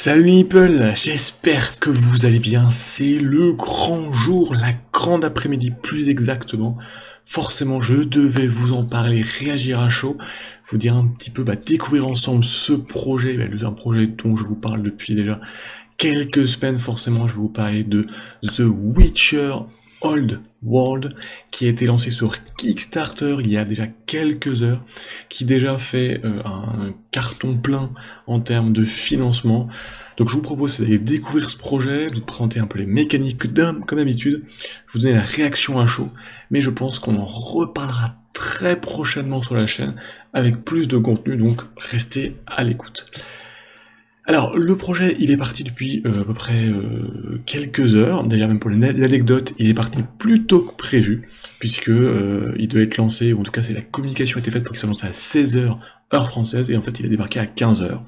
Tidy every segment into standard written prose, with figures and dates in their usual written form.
Salut Meeple, j'espère que vous allez bien, c'est le grand jour, la grande après-midi plus exactement. Forcément je devais vous en parler, réagir à chaud, vous dire un petit peu, découvrir ensemble ce projet, un projet dont je vous parle depuis déjà quelques semaines. Forcément je vais vous parler de The Witcher Old World, qui a été lancé sur Kickstarter il y a déjà quelques heures, qui déjà fait un carton plein en termes de financement. Donc je vous propose d'aller découvrir ce projet, de vous présenter un peu les mécaniques comme d'habitude, vous donner la réaction à chaud, mais je pense qu'on en reparlera très prochainement sur la chaîne avec plus de contenu, donc restez à l'écoute. Alors, le projet, il est parti depuis à peu près quelques heures. D'ailleurs, même pour l'anecdote, il est parti plus tôt que prévu, puisque il devait être lancé, ou en tout cas, c'est la communication a été faite pour qu'il soit lancé à 16 heures, heure française, et en fait, il a débarqué à 15 heures.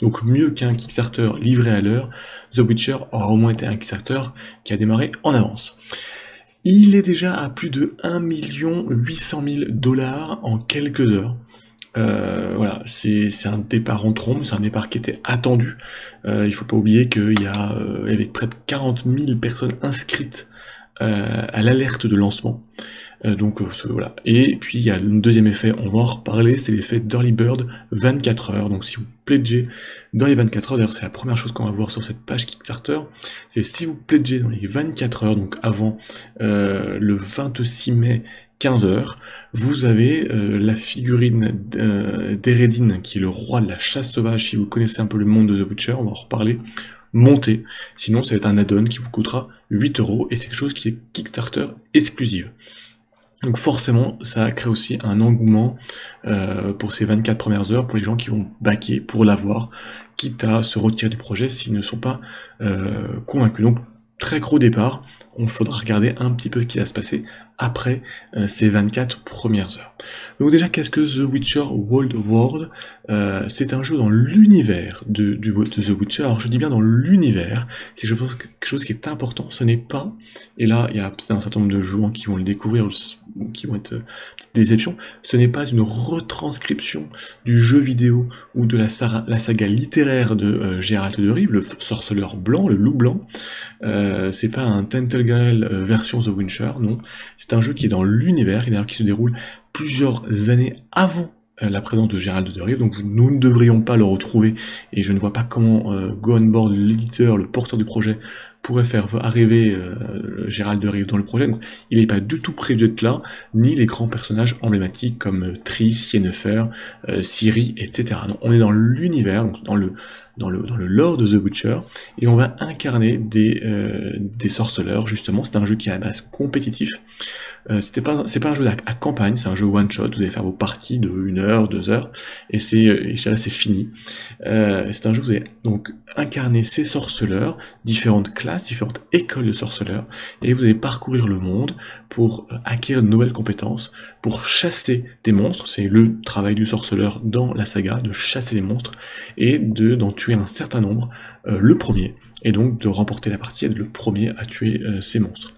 Donc, mieux qu'un Kickstarter livré à l'heure, The Witcher aura au moins été un Kickstarter qui a démarré en avance. Il est déjà à plus de 1 800 000 $ en quelques heures. Voilà, c'est un départ en trombe, c'est un départ qui était attendu. Il faut pas oublier qu'il y avait près de 40 000 personnes inscrites à l'alerte de lancement. Voilà. Et puis il y a le deuxième effet, on va en reparler, c'est l'effet d'Early Bird 24 heures. Donc si vous pledgez dans les 24 heures, d'ailleurs c'est la première chose qu'on va voir sur cette page Kickstarter, c'est si vous pledgez dans les 24 heures, donc avant le 26 mai 15 heures, vous avez la figurine d'Eredin, qui est le roi de la chasse sauvage. Si vous connaissez un peu le monde de The Witcher, on va en reparler, montée. Sinon, ça va être un add-on qui vous coûtera 8 €, et c'est quelque chose qui est Kickstarter exclusive. Donc forcément, ça crée aussi un engouement pour ces 24 premières heures, pour les gens qui vont backer pour l'avoir, quitte à se retirer du projet s'ils ne sont pas convaincus. Donc, très gros départ, on faudra regarder un petit peu ce qui va se passer après ces 24 premières heures. Donc déjà, qu'est-ce que The Witcher Old World? C'est un jeu dans l'univers de The Witcher. Alors je dis bien dans l'univers, c'est je pense quelque chose qui est important, ce n'est pas, et là il y a un certain nombre de joueurs qui vont le découvrir, qui vont être des déceptions, ce n'est pas une retranscription du jeu vidéo ou de la saga littéraire de Geralt de Rive, le sorceleur blanc, le loup blanc. C'est pas un Telltale version The Witcher, non. C'est un jeu qui est dans l'univers, et d'ailleurs qui se déroule plusieurs années avant la présence de Geralt de Rive, donc nous ne devrions pas le retrouver, et je ne vois pas comment Go On Board, l'éditeur, le porteur du projet, pourrait faire arriver Geralt de Rive dans le projet. Donc, il n'est pas du tout prévu d'être là, ni les grands personnages emblématiques comme Triss, Yennefer, Ciri, etc. Donc, on est dans l'univers, donc dans le lore de The Witcher, et on va incarner des sorceleurs. Justement, c'est un jeu qui est à la base compétitif. C'est pas un jeu à campagne, c'est un jeu one shot. Vous allez faire vos parties de 1 heure, 2 heures, et c'est fini. C'est un jeu où vous allez donc incarner ces sorceleurs, différentes classes, différentes écoles de sorceleurs, et vous allez parcourir le monde pour acquérir de nouvelles compétences, pour chasser des monstres. C'est le travail du sorceleur dans la saga, de chasser les monstres, et d'en tuer un certain nombre, le premier, et donc de remporter la partie, être le premier à tuer ces monstres.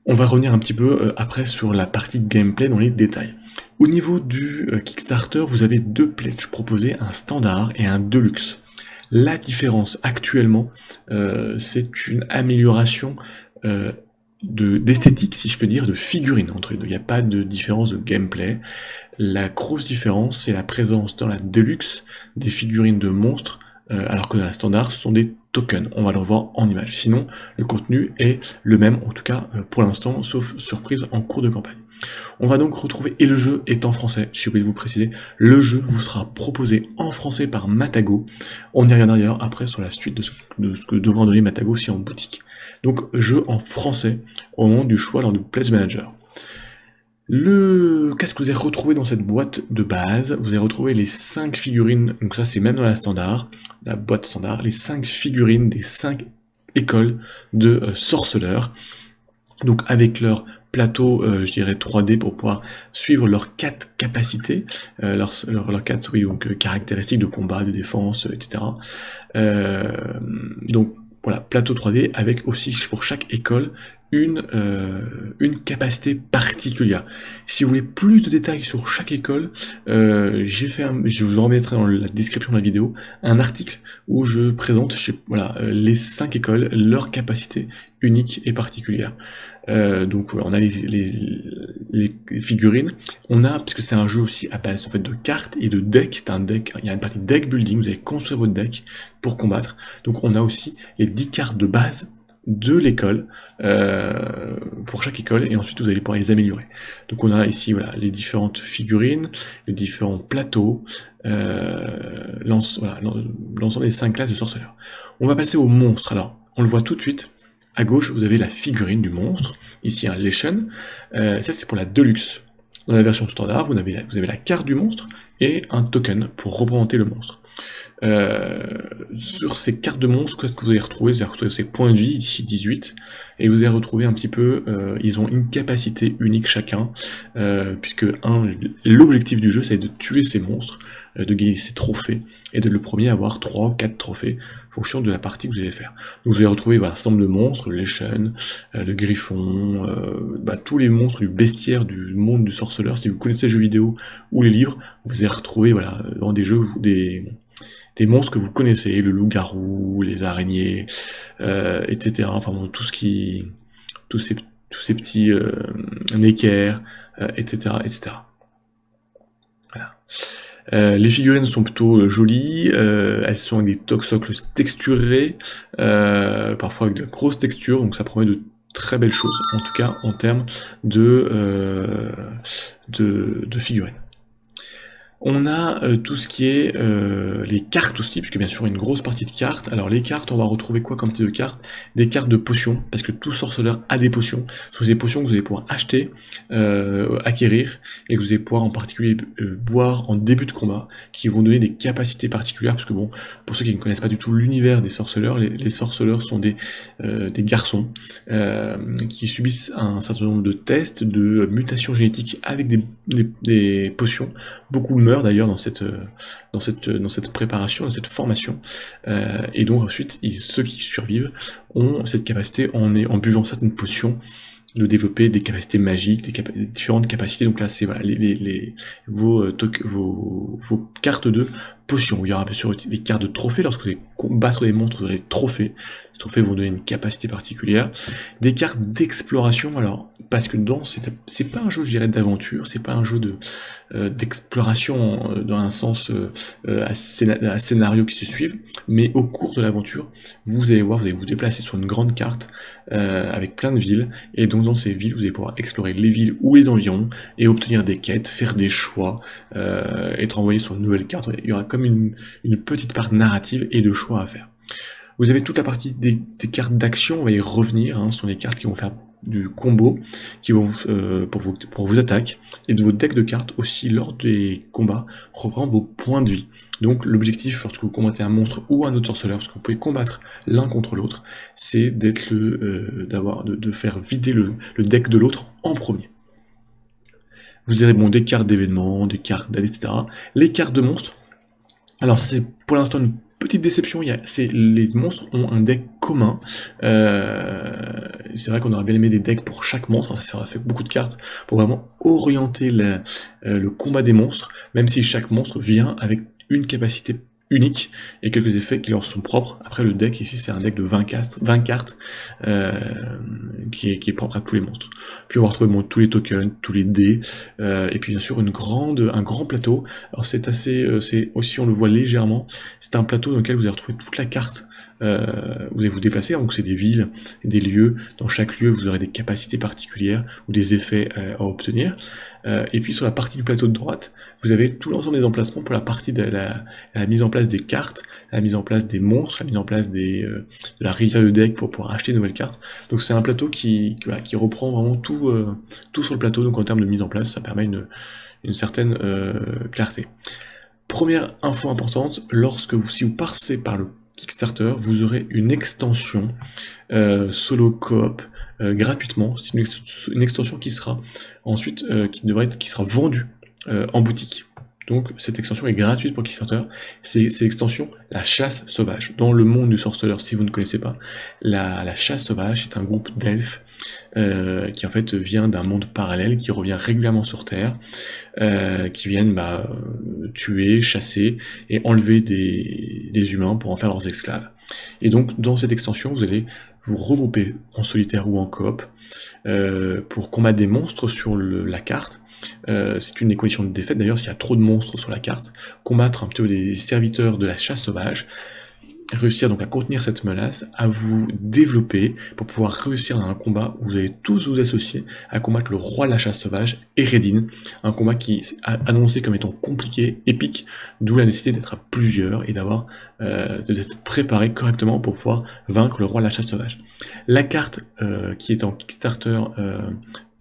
On va revenir un petit peu après sur la partie gameplay dans les détails. Au niveau du Kickstarter, vous avez 2 pledges proposés, un standard et un deluxe. La différence actuellement, c'est une amélioration d'esthétique, si je peux dire, de figurines entre les deux. Il n'y a pas de différence de gameplay. La grosse différence, c'est la présence dans la deluxe des figurines de monstres, alors que dans la standard, ce sont des tokens. On va le revoir en image. Sinon, le contenu est le même, en tout cas pour l'instant, sauf surprise en cours de campagne. On va donc retrouver, et le jeu est en français, j'ai oublié de vous préciser, le jeu vous sera proposé en français par Matago. On y reviendra d'ailleurs après sur la suite de ce que devra donner Matago aussi en boutique. Donc, jeu en français au moment du choix lors du Pledge Manager. Qu'est-ce que vous avez retrouvé dans cette boîte de base? Vous avez retrouvé les 5 figurines, donc ça c'est même dans la boîte standard, les 5 figurines des 5 écoles de sorceleurs, donc avec leur plateau, je dirais 3D, pour pouvoir suivre leurs 4 capacités, leurs 4 donc, caractéristiques de combat, de défense, etc. Donc voilà, plateau 3D avec aussi pour chaque école une capacité particulière. Si vous voulez plus de détails sur chaque école, je vous en remettrai dans la description de la vidéo un article où je présente voilà, les 5 écoles, leurs capacités uniques et particulières. Donc voilà, on a les figurines, on a, parce que c'est un jeu aussi à base en fait de cartes et de decks, c'est un deck, il y a une partie deck building, vous allez construire votre deck pour combattre. Donc on a aussi les 10 cartes de base de l'école, pour chaque école, et ensuite vous allez pouvoir les améliorer. Donc on a ici voilà, les différentes figurines, les différents plateaux, l'ensemble des 5 classes de sorceleurs. On va passer aux monstres. Alors, on le voit tout de suite. À gauche, vous avez la figurine du monstre, ici un Leshen, ça c'est pour la Deluxe. Dans la version standard, vous avez la carte du monstre et un token pour représenter le monstre. Sur ces cartes de monstres, qu'est-ce que vous allez retrouver? Vous allez retrouver ces points de vie, ici 18, et vous allez retrouver un petit peu, ils ont une capacité unique chacun, puisque l'objectif du jeu c'est de tuer ces monstres, de gagner ces trophées, et de le premier à avoir 3 ou 4 trophées, en fonction de la partie que vous allez faire. Donc vous allez retrouver voilà, un certain nombre de monstres, le Leshen, le Griffon, tous les monstres du bestiaire du monde du sorceleur. Si vous connaissez les jeux vidéo ou les livres, vous allez retrouver voilà, dans des jeux des monstres que vous connaissez, le loup-garou, les araignées, etc. Enfin bon, tous ces petits néquers, etc., etc. Voilà. Les figurines sont plutôt jolies, elles sont avec des socles texturés, parfois avec de grosses textures, donc ça promet de très belles choses, en tout cas en termes de figurines. On a tout ce qui est les cartes aussi, puisque bien sûr il y a une grosse partie de cartes. Alors les cartes, on va retrouver quoi comme type de cartes? Des cartes de potions, parce que tout sorceleur a des potions. Ce sont des potions que vous allez pouvoir acheter, acquérir, et que vous allez pouvoir en particulier boire en début de combat, qui vont donner des capacités particulières, parce que bon, pour ceux qui ne connaissent pas du tout l'univers des sorceleurs, les sorceleurs sont des garçons qui subissent un certain nombre de tests, de mutations génétiques avec des potions. Beaucoup meurent d'ailleurs dans cette préparation, dans cette formation, et donc ensuite ceux qui survivent ont cette capacité en buvant certaines potions de développer des capacités magiques, des différentes capacités. Donc là c'est voilà, vos cartes de potions. Il y aura bien sûr les cartes de trophées. Lorsque vous allez combattre des monstres, vous aurez des trophées. Ces trophées vont donner une capacité particulière. Des cartes d'exploration, alors parce que c'est pas un jeu, je dirais, d'aventure, c'est pas un jeu d'exploration dans un sens à scénario qui se suivent, mais au cours de l'aventure, vous allez vous déplacer sur une grande carte avec plein de villes, et donc dans ces villes, vous allez pouvoir explorer les villes ou les environs et obtenir des quêtes, faire des choix, être envoyé sur une nouvelle carte. Il y aura comme une petite part narrative et de choix à faire. Vous avez toute la partie des cartes d'action, on va y revenir, ce sont les cartes qui vont faire du combo, qui vont pour vos attaques, et de vos decks de cartes aussi lors des combats, reprendre vos points de vie. Donc l'objectif lorsque vous combattez un monstre ou un autre sorceleur, parce que vous pouvez combattre l'un contre l'autre, c'est d'être de faire vider le deck de l'autre en premier. Vous avez des cartes d'événements, des cartes d'aide, etc. Les cartes de monstres, alors c'est pour l'instant une petite déception, les monstres ont un deck commun. C'est vrai qu'on aurait bien aimé des decks pour chaque monstre, ça aurait fait beaucoup de cartes pour vraiment orienter le combat des monstres, même si chaque monstre vient avec une capacité unique et quelques effets qui leur sont propres. Après le deck ici c'est un deck de 20 cartes qui est propre à tous les monstres. Puis on va retrouver tous les tokens, tous les dés, et puis bien sûr un grand plateau. Alors c'est aussi, on le voit légèrement, c'est un plateau dans lequel vous allez retrouver toute la carte. Vous allez vous déplacer, donc c'est des villes, des lieux. Dans chaque lieu vous aurez des capacités particulières ou des effets à obtenir. Et puis sur la partie du plateau de droite, vous avez tout l'ensemble des emplacements pour la partie de la mise en place des cartes, la mise en place des monstres, la mise en place de la rivière de deck pour pouvoir acheter de nouvelles cartes. Donc c'est un plateau qui reprend vraiment tout sur le plateau, donc en termes de mise en place, ça permet une certaine clarté. Première info importante, si vous passez par le Kickstarter, vous aurez une extension solo coop gratuitement. C'est une extension qui sera ensuite qui sera vendue en boutique. Donc cette extension est gratuite pour Kickstarter, c'est l'extension La Chasse Sauvage. Dans le monde du sorceleur, si vous ne connaissez pas, la Chasse Sauvage, c'est un groupe d'elfes qui en fait vient d'un monde parallèle, qui revient régulièrement sur Terre, qui viennent tuer, chasser et enlever des humains pour en faire leurs esclaves. Et donc dans cette extension, vous allez vous regrouper en solitaire ou en coop pour combattre des monstres sur la carte. C'est une des conditions de défaite, d'ailleurs s'il y a trop de monstres sur la carte, combattre un petit peu les serviteurs de la chasse sauvage, réussir donc à contenir cette menace, à vous développer pour pouvoir réussir dans un combat où vous allez tous vous associer à combattre le roi de la chasse sauvage, Eredin, un combat qui est annoncé comme étant compliqué, épique, d'où la nécessité d'être à plusieurs et d'être préparé correctement pour pouvoir vaincre le roi de la chasse sauvage. La carte qui est en Kickstarter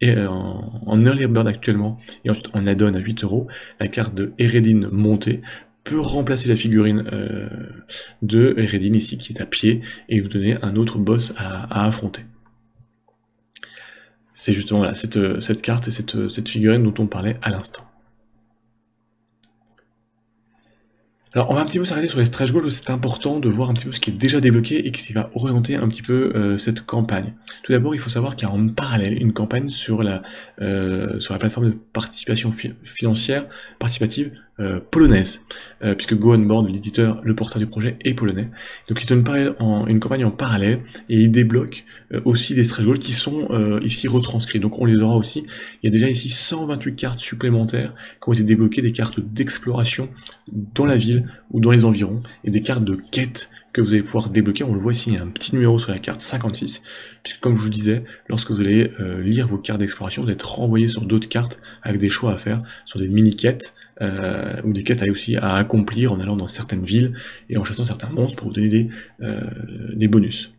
et en Early Bird actuellement, et ensuite en add-on à 8€, la carte de Eredin montée peut remplacer la figurine de Eredin ici qui est à pied et vous donner un autre boss à affronter. C'est justement là, cette carte et cette figurine dont on parlait à l'instant. Alors on va un petit peu s'arrêter sur les stretch goals, c'est important de voir un petit peu ce qui est déjà débloqué et qui va orienter un petit peu cette campagne. Tout d'abord, il faut savoir qu'il y a en parallèle une campagne sur la plateforme de participation financière participative polonaise, puisque Go On Board, l'éditeur, le porteur du projet, est polonais. Donc ils donnent une campagne en parallèle et ils débloquent aussi des stretch goals qui sont ici retranscrits. Donc on les aura aussi. Il y a déjà ici 128 cartes supplémentaires qui ont été débloquées, des cartes d'exploration dans la ville ou dans les environs, et des cartes de quête que vous allez pouvoir débloquer. On le voit ici, il y a un petit numéro sur la carte 56, puisque comme je vous disais, lorsque vous allez lire vos cartes d'exploration, vous êtes renvoyé sur d'autres cartes avec des choix à faire, sur des mini-quêtes, ou des quêtes aussi à accomplir en allant dans certaines villes et en chassant certains monstres pour vous donner des bonus.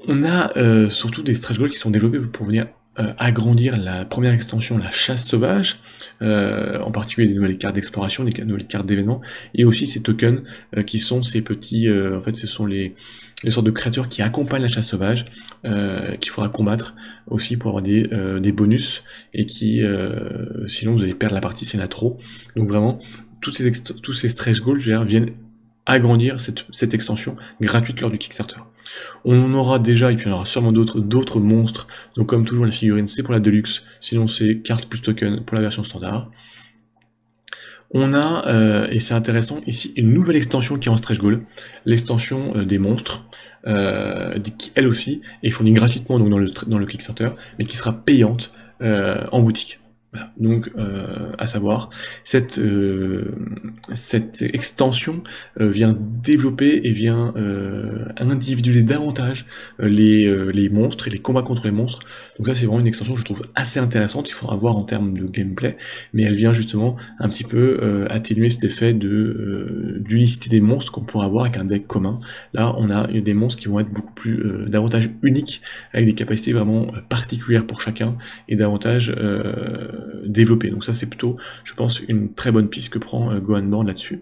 On a surtout des stretch goals qui sont développés pour venir agrandir la première extension, la chasse sauvage, en particulier des nouvelles cartes d'exploration, des nouvelles cartes d'événements, et aussi ces tokens qui sont ces petits, en fait ce sont les sortes de créatures qui accompagnent la chasse sauvage, qu'il faudra combattre aussi pour avoir des bonus, et qui sinon vous allez perdre la partie s'il y en a trop. Donc vraiment, tous ces stretch goals viennent agrandir cette extension gratuite lors du Kickstarter. On en aura déjà, et puis il y en aura sûrement d'autres monstres, donc comme toujours les figurines c'est pour la Deluxe, sinon c'est carte plus token pour la version standard. On a, et c'est intéressant, ici une nouvelle extension qui est en stretch goal, l'extension des monstres, qui elle aussi est fournie gratuitement donc dans le Kickstarter, mais qui sera payante en boutique. Voilà. Donc, à savoir, cette extension vient développer et vient individualiser davantage les monstres et les combats contre les monstres. Donc ça, c'est vraiment une extension que je trouve assez intéressante. Il faudra voir en termes de gameplay, mais elle vient justement un petit peu atténuer cet effet d'unicité des monstres qu'on pourra avoir avec un deck commun. Là, on a des monstres qui vont être beaucoup plus davantage uniques, avec des capacités vraiment particulières pour chacun et davantage développé. Donc ça c'est plutôt, je pense, une très bonne piste que prend Go On Board là-dessus.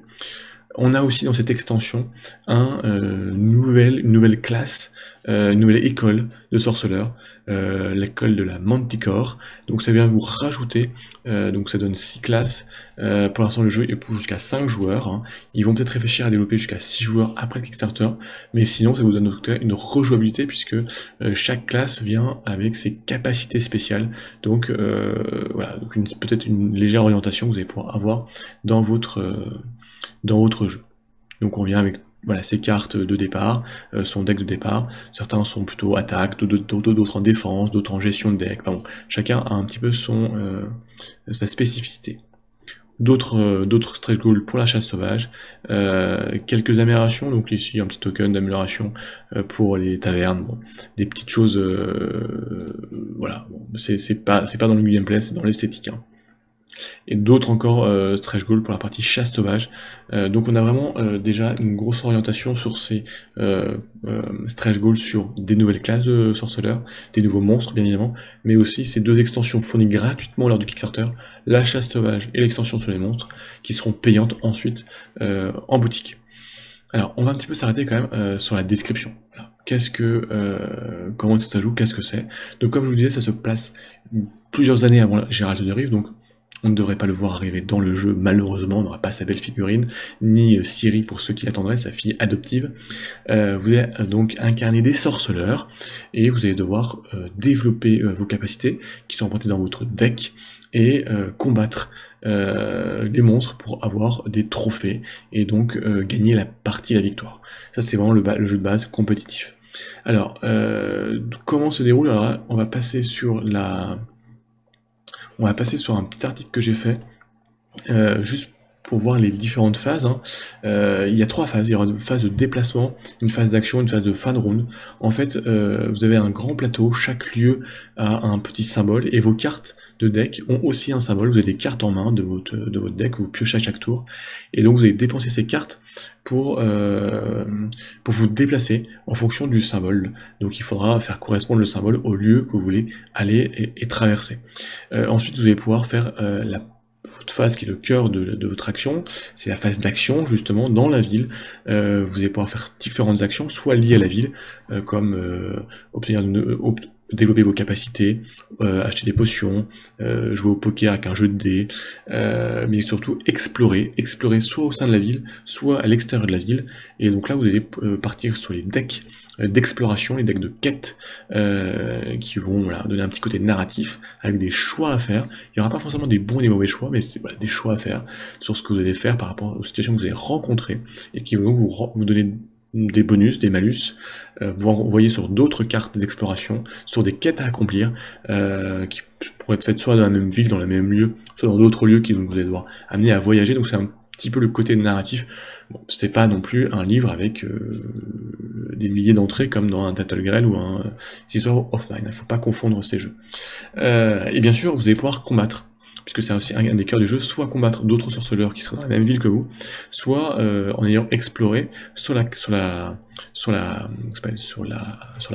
On a aussi dans cette extension une nouvelle classe, une nouvelle école de sorceleurs, l'école de la Manticore. Donc ça vient vous rajouter, donc ça donne 6 classes. Pour l'instant le jeu est pour jusqu'à 5 joueurs. Hein. Ils vont peut-être réfléchir à développer jusqu'à 6 joueurs après le Kickstarter, mais sinon ça vous donne une rejouabilité puisque chaque classe vient avec ses capacités spéciales. Donc voilà, peut-être une légère orientation que vous allez pouvoir avoir dans votre jeu. Donc on vient avec ses cartes de départ, son deck de départ. Certains sont plutôt attaque, d'autres en défense, d'autres en gestion de deck. Enfin bon, chacun a un petit peu sa spécificité. D'autres stretch goals pour la chasse sauvage, quelques améliorations, donc ici un petit token d'amélioration pour les tavernes, bon, des petites choses, voilà, bon, c'est pas dans le gameplay, c'est dans l'esthétique. Hein. Et d'autres encore stretch goals pour la partie chasse sauvage. Donc on a vraiment déjà une grosse orientation sur ces stretch goals sur des nouvelles classes de sorceleurs, des nouveaux monstres bien évidemment, mais aussi ces deux extensions fournies gratuitement lors du Kickstarter, la chasse sauvage et l'extension sur les monstres, qui seront payantes ensuite en boutique. Alors on va un petit peu s'arrêter quand même sur la description. Voilà. Comment ça s'ajoute, qu'est-ce que c'est. Donc comme je vous disais, ça se place plusieurs années avant Geralt de Rive, donc On ne devrait pas le voir arriver dans le jeu, malheureusement, on n'aura pas sa belle figurine, ni Ciri pour ceux qui l'attendraient, sa fille adoptive. Vous allez donc incarner des sorceleurs, et vous allez devoir développer vos capacités, qui sont représentées dans votre deck, et combattre les monstres pour avoir des trophées, et donc gagner la partie, la victoire. Ça c'est vraiment le jeu de base compétitif. Alors, comment se déroule? Alors là, on va passer sur un petit article que j'ai fait, juste pour voir les différentes phases. Hein. Il y a 3 phases. Il y aura une phase de déplacement, une phase d'action, une phase de fan round. En fait, vous avez un grand plateau, chaque lieu a un petit symbole, et vos cartes de deck ont aussi un symbole. Vous avez des cartes en main de votre deck, vous piochez à chaque tour, et donc vous allez dépenser ces cartes pour vous déplacer en fonction du symbole. Donc il faudra faire correspondre le symbole au lieu que vous voulez aller et traverser. Ensuite, vous allez pouvoir faire votre phase qui est le cœur de votre action, c'est la phase d'action justement dans la ville. Vous allez pouvoir faire différentes actions, soit liées à la ville, comme développer vos capacités, acheter des potions, jouer au poker avec un jeu de dés, mais surtout explorer soit au sein de la ville, soit à l'extérieur de la ville. Et donc là vous allez partir sur les decks d'exploration, les decks de quête, qui vont donner un petit côté narratif, avec des choix à faire. Il n'y aura pas forcément des bons et des mauvais choix, mais c'est des choix à faire sur ce que vous allez faire par rapport aux situations que vous allez rencontrer, et qui vont vous donner des bonus, des malus, vous envoyer sur d'autres cartes d'exploration, sur des quêtes à accomplir, qui pourraient être faites soit dans la même ville, dans le même lieu, soit dans d'autres lieux qui vous allez devoir amener à voyager. Donc c'est un petit peu le côté narratif. Bon, c'est pas non plus un livre avec des milliers d'entrées comme dans un Tattlegrail ou un Histoire of Mine. Il ne faut pas confondre ces jeux. Et bien sûr, vous allez pouvoir combattre, puisque c'est aussi un des cœurs du jeu, soit combattre d'autres sorceleurs qui seraient dans la même ville que vous, soit en ayant exploré sur la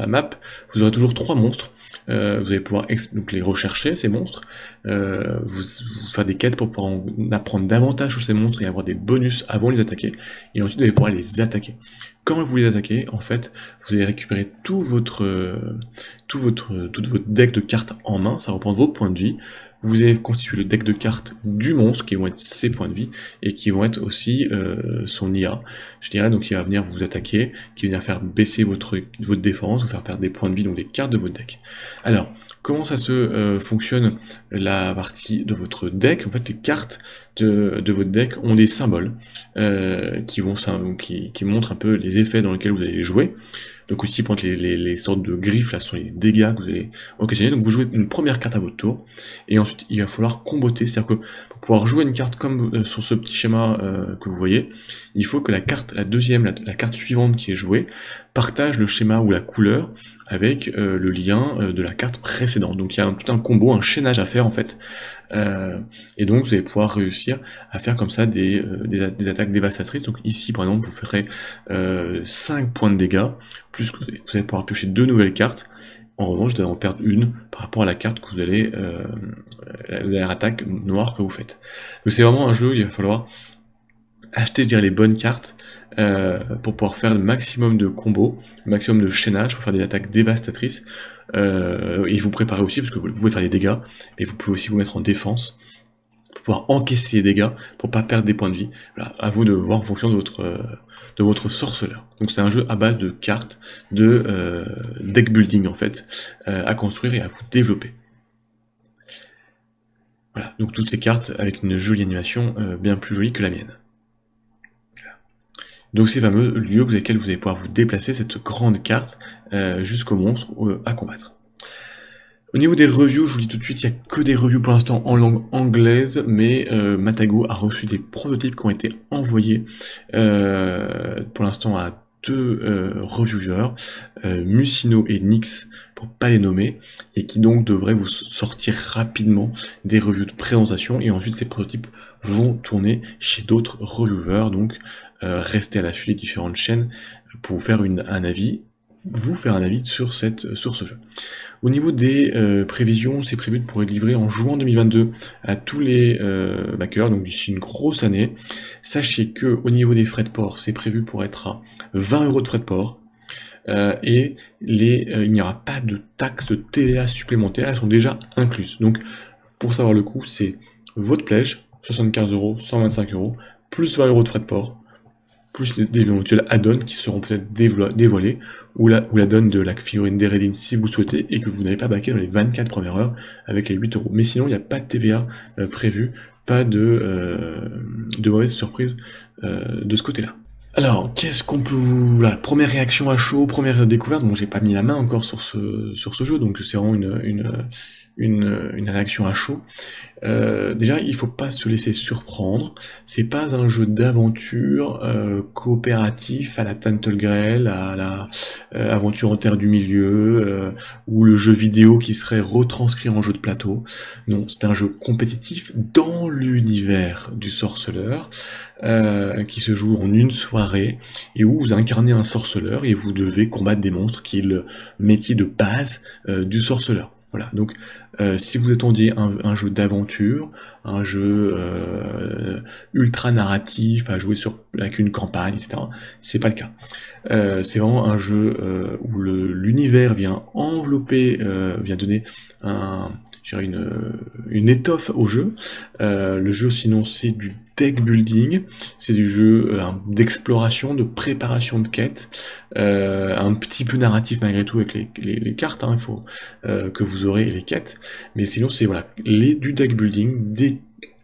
map, vous aurez toujours 3 monstres. Vous allez pouvoir donc les rechercher, ces monstres, vous faire des quêtes pour pouvoir en apprendre davantage sur ces monstres et avoir des bonus avant de les attaquer, et ensuite vous allez pouvoir les attaquer. Quand vous les attaquez, en fait, vous allez récupérer tout votre deck de cartes en main, ça reprend vos points de vie. Vous allez constituer le deck de cartes du monstre, qui vont être ses points de vie, et qui vont être aussi son IA, je dirais, donc il va venir vous attaquer, qui va venir faire baisser votre défense, vous faire perdre des points de vie, donc des cartes de votre deck. Alors, comment ça se fonctionne la partie de votre deck? En fait, les cartes de votre deck ont des symboles qui montrent un peu les effets dans lesquels vous allez jouer. Donc ici, pour les sortes de griffes, là, sont les dégâts que vous allez occasionner. Donc vous jouez une première carte à votre tour, et ensuite il va falloir comboter, c'est-à-dire que pour pouvoir jouer une carte comme sur ce petit schéma que vous voyez, il faut que la carte suivante qui est jouée, partage le schéma ou la couleur avec le lien de la carte précédente. Donc il y a tout un combo, un chaînage à faire en fait. Et donc vous allez pouvoir réussir à faire comme ça des attaques dévastatrices. Donc ici par exemple vous ferez 5 points de dégâts, plus que vous allez pouvoir piocher 2 nouvelles cartes. En revanche vous allez en perdre une par rapport à la carte que vous allez la dernière attaque noire que vous faites. Donc c'est vraiment un jeu, il va falloir acheter, je dirais, les bonnes cartes pour pouvoir faire le maximum de combos, le maximum de chaînage pour faire des attaques dévastatrices, et vous préparer aussi, parce que vous pouvez faire des dégâts, mais vous pouvez aussi vous mettre en défense pour pouvoir encaisser les dégâts, pour pas perdre des points de vie. Voilà, à vous de voir en fonction de votre sorceleur. Donc c'est un jeu à base de cartes, de deck building en fait, à construire et à vous développer. Voilà, donc toutes ces cartes avec une jolie animation, bien plus jolie que la mienne. Donc ces fameux lieux avec lesquels vous allez pouvoir vous déplacer, cette grande carte, jusqu'au monstre à combattre. Au niveau des reviews, je vous dis tout de suite, il n'y a que des reviews pour l'instant en langue anglaise, mais Matago a reçu des prototypes qui ont été envoyés pour l'instant à 2 reviewers, Musino et Nyx, pour pas les nommer, et qui donc devraient vous sortir rapidement des reviews de présentation, et ensuite ces prototypes vont tourner chez d'autres reviewers, donc restez à l'affût des différentes chaînes pour vous faire un avis sur ce jeu. Au niveau des prévisions, c'est prévu pour être livré en juin 2022 à tous les backers, donc d'ici une grosse année. Sachez que au niveau des frais de port, c'est prévu pour être à 20 € de frais de port. Et il n'y aura pas de taxes de TVA supplémentaires, elles sont déjà incluses. Donc pour savoir le coût, c'est votre pledge, 75 euros, 125 euros, plus 20 euros de frais de port, plus des éventuels add-ons qui seront peut-être dévoilés, ou l'add-on de la figurine d'Eredin si vous le souhaitez, et que vous n'avez pas backé dans les 24 premières heures avec les 8 euros. Mais sinon, il n'y a pas de TVA prévu, pas de mauvaise surprise de ce côté-là. Alors, qu'est-ce qu'on peut vous... Voilà, première réaction à chaud, première découverte. Bon, j'ai pas mis la main encore sur ce jeu, donc c'est vraiment une réaction à chaud. Déjà, il faut pas se laisser surprendre. C'est pas un jeu d'aventure coopératif à la Tantlegrel, à la aventure en terre du milieu, ou le jeu vidéo qui serait retranscrit en jeu de plateau. Non, c'est un jeu compétitif dans l'univers du sorceleur, qui se joue en une soirée, et où vous incarnez un sorceleur et vous devez combattre des monstres, qui est le métier de base du sorceleur. Voilà, donc si vous attendiez un jeu d'aventure, un jeu ultra narratif à jouer avec une campagne, etc., c'est pas le cas. C'est vraiment un jeu où l'univers vient envelopper, vient donner une étoffe au jeu. Le jeu, sinon, c'est du deck building, c'est du jeu d'exploration, de préparation de quêtes, un petit peu narratif malgré tout avec les cartes, hein, il faut que vous aurez les quêtes, mais sinon c'est voilà du deck building,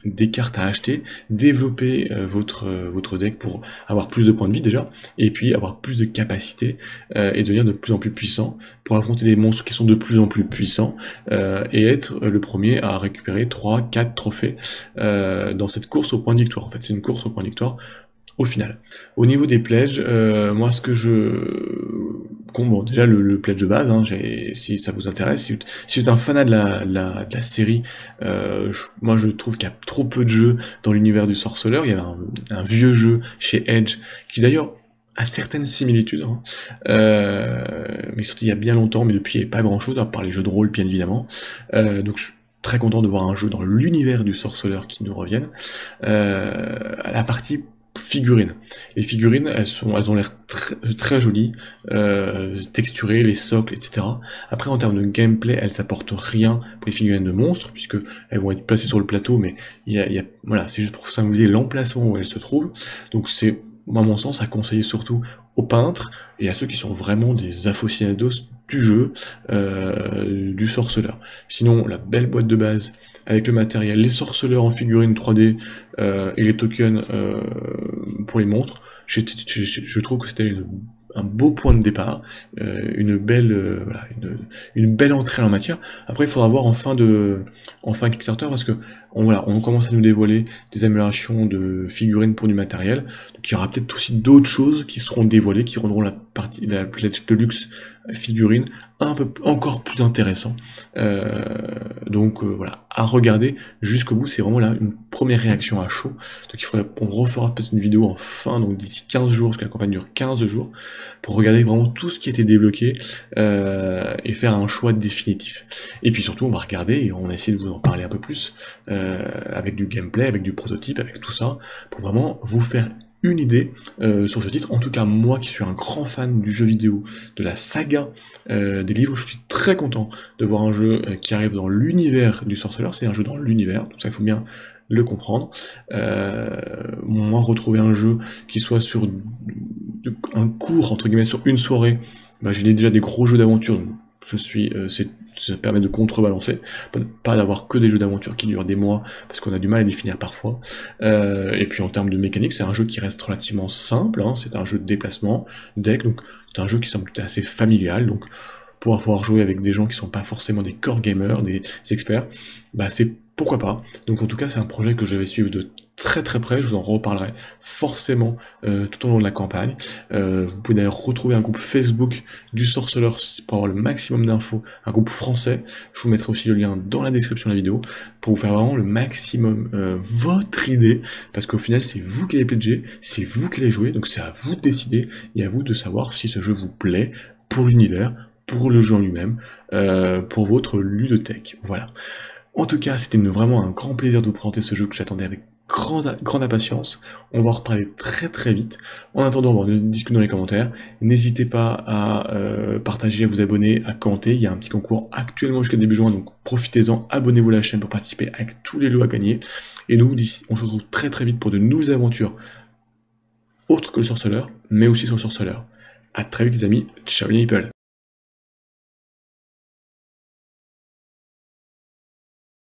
des cartes à acheter, développer votre deck pour avoir plus de points de vie déjà, et puis avoir plus de capacité et devenir de plus en plus puissant pour affronter des monstres qui sont de plus en plus puissants et être le premier à récupérer 3-4 trophées dans cette course au point de victoire. En fait, c'est une course au point de victoire au final. Au niveau des pledges, moi ce que bon, déjà le pledge de base, hein, si ça vous intéresse, si vous êtes un fanat de la série, moi je trouve qu'il y a trop peu de jeux dans l'univers du sorceleur. Il y avait un vieux jeu chez Edge, qui d'ailleurs a certaines similitudes, hein, mais surtout il y a bien longtemps, mais depuis il n'y avait pas grand chose, à part les jeux de rôle bien évidemment, donc je suis très content de voir un jeu dans l'univers du sorceleur qui nous revienne. La partie figurines. Les figurines, elles ont l'air très jolies, texturées, les socles, etc. Après, en termes de gameplay, elles s'apportent rien pour les figurines de monstres, puisque elles vont être placées sur le plateau, mais voilà, c'est juste pour symboliser l'emplacement où elles se trouvent. Donc c'est, à mon sens, à conseiller surtout aux peintres et à ceux qui sont vraiment des aficionados du jeu, du sorceleur. Sinon, la belle boîte de base avec le matériel, les sorceleurs en figurines 3D et les tokens pour les monstres, je trouve que c'était un beau point de départ, une belle entrée en matière. Après, il faudra voir en fin Kickstarter, parce que on commence à nous dévoiler des améliorations de figurines pour du matériel. Donc il y aura peut-être aussi d'autres choses qui seront dévoilées, qui rendront la pledge de luxe figurine un peu encore plus intéressant. Donc voilà, à regarder jusqu'au bout. C'est vraiment là une première réaction à chaud. Donc on refera peut-être une vidéo en fin, donc d'ici 15 jours, parce que la campagne dure 15 jours, pour regarder vraiment tout ce qui a été débloqué et faire un choix définitif. Et puis surtout, on va regarder et on va essayer de vous en parler un peu plus avec du gameplay, avec du prototype, avec tout ça, pour vraiment vous faire une idée sur ce titre. En tout cas, moi qui suis un grand fan du jeu vidéo, de la saga des livres, je suis très content de voir un jeu qui arrive dans l'univers du sorceleur. C'est un jeu dans l'univers, donc ça il faut bien le comprendre. Moi, retrouver un jeu qui soit sur un cours, entre guillemets, sur une soirée, j'ai déjà des gros jeux d'aventure, ça permet de contrebalancer, pas d'avoir que des jeux d'aventure qui durent des mois, parce qu'on a du mal à les finir parfois. Et puis en termes de mécanique, c'est un jeu qui reste relativement simple, hein, c'est un jeu de déplacement, deck, donc c'est un jeu qui semble assez familial, donc pour pouvoir jouer avec des gens qui sont pas forcément des core gamers, des experts, c'est pourquoi pas. Donc en tout cas, c'est un projet que je vais suivre de très très près, je vous en reparlerai forcément tout au long de la campagne. Vous pouvez d'ailleurs retrouver un groupe Facebook du sorceleur pour avoir le maximum d'infos, un groupe français. Je vous mettrai aussi le lien dans la description de la vidéo pour vous faire vraiment le maximum votre idée, parce qu'au final c'est vous qui allez pledger, c'est vous qui allez jouer, donc c'est à vous de décider et à vous de savoir si ce jeu vous plaît pour l'univers, pour le jeu en lui-même, pour votre ludothèque. Voilà. En tout cas, c'était vraiment un grand plaisir de vous présenter ce jeu que j'attendais avec grande impatience. On va en reparler très très vite. En attendant, on discute dans les commentaires. N'hésitez pas à partager, à vous abonner, à commenter. Il y a un petit concours actuellement jusqu'à début juin, donc profitez-en, abonnez-vous à la chaîne pour participer avec tous les lots à gagner. Et nous, d'ici, on se retrouve très très vite pour de nouvelles aventures, autres que le sorceleur, mais aussi sur le sorceleur. À très vite les amis, ciao les people.